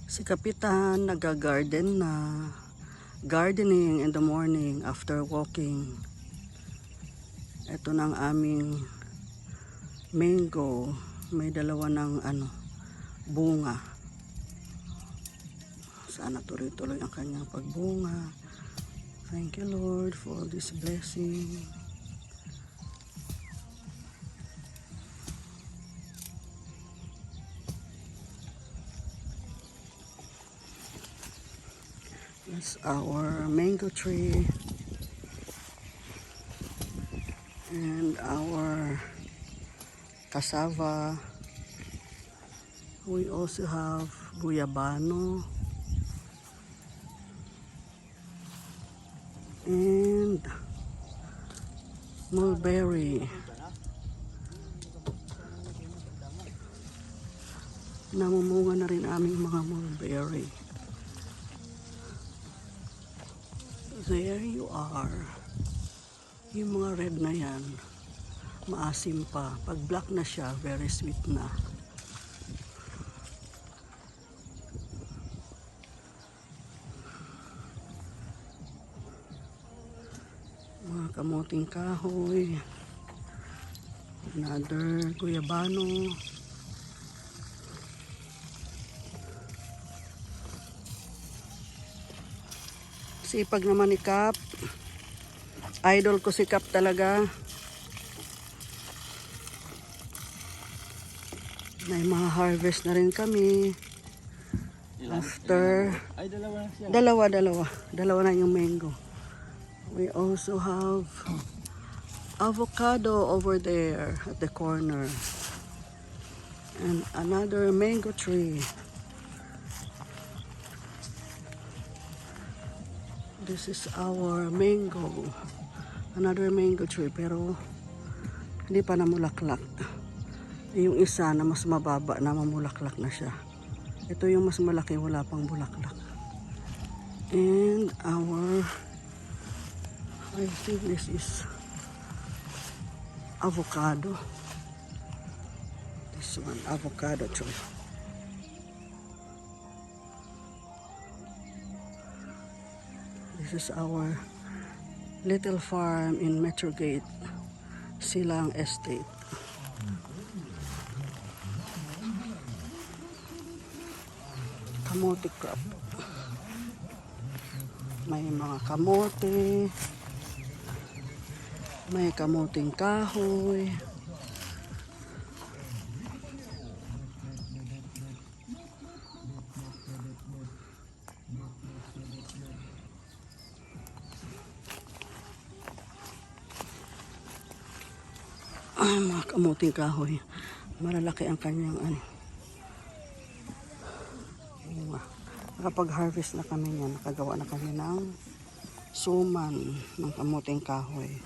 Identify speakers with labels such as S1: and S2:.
S1: Si Kapitan nag-garden na. Gardening in the morning after walking. Ito ng aming mango. May dalawa ng bunga. Sana tuloy-tuloy ang kanyang pagbunga. Thank you Lord for this blessing. That's our mango tree and our cassava. We also have guyabano and mulberry. Namumunga na rin aming mga mulberry. There you are. Yung mga red na yan, maasim pa. Pag black na siya, very sweet na. Mga kamuting kahoy. Another guyabano. Sipag naman ni Kap. Idol ko si Kap talaga. May mga harvest na rin kami. After
S2: Ay, dalawa na siya.
S1: Dalawa na yung mango. We also have avocado over there at the corner. And another mango tree. This is our mango. Another mango tree pero hindi pa namulaklak. Yung isa na mas mababa na mamulaklak na siya. Ito yung mas malaki, wala pang bulaklak. And I think this is avocado. This one, avocado tree. This is our little farm in Metrogate, Silang Estate. Kamote crop. May mga kamote. May kamuting kahoy. Mga kamuting kahoy. Malalaki ang kanyang bunga. Nakapag-harvest na kami niyan. Nakagawa na kami ng suman ng kamuting kahoy.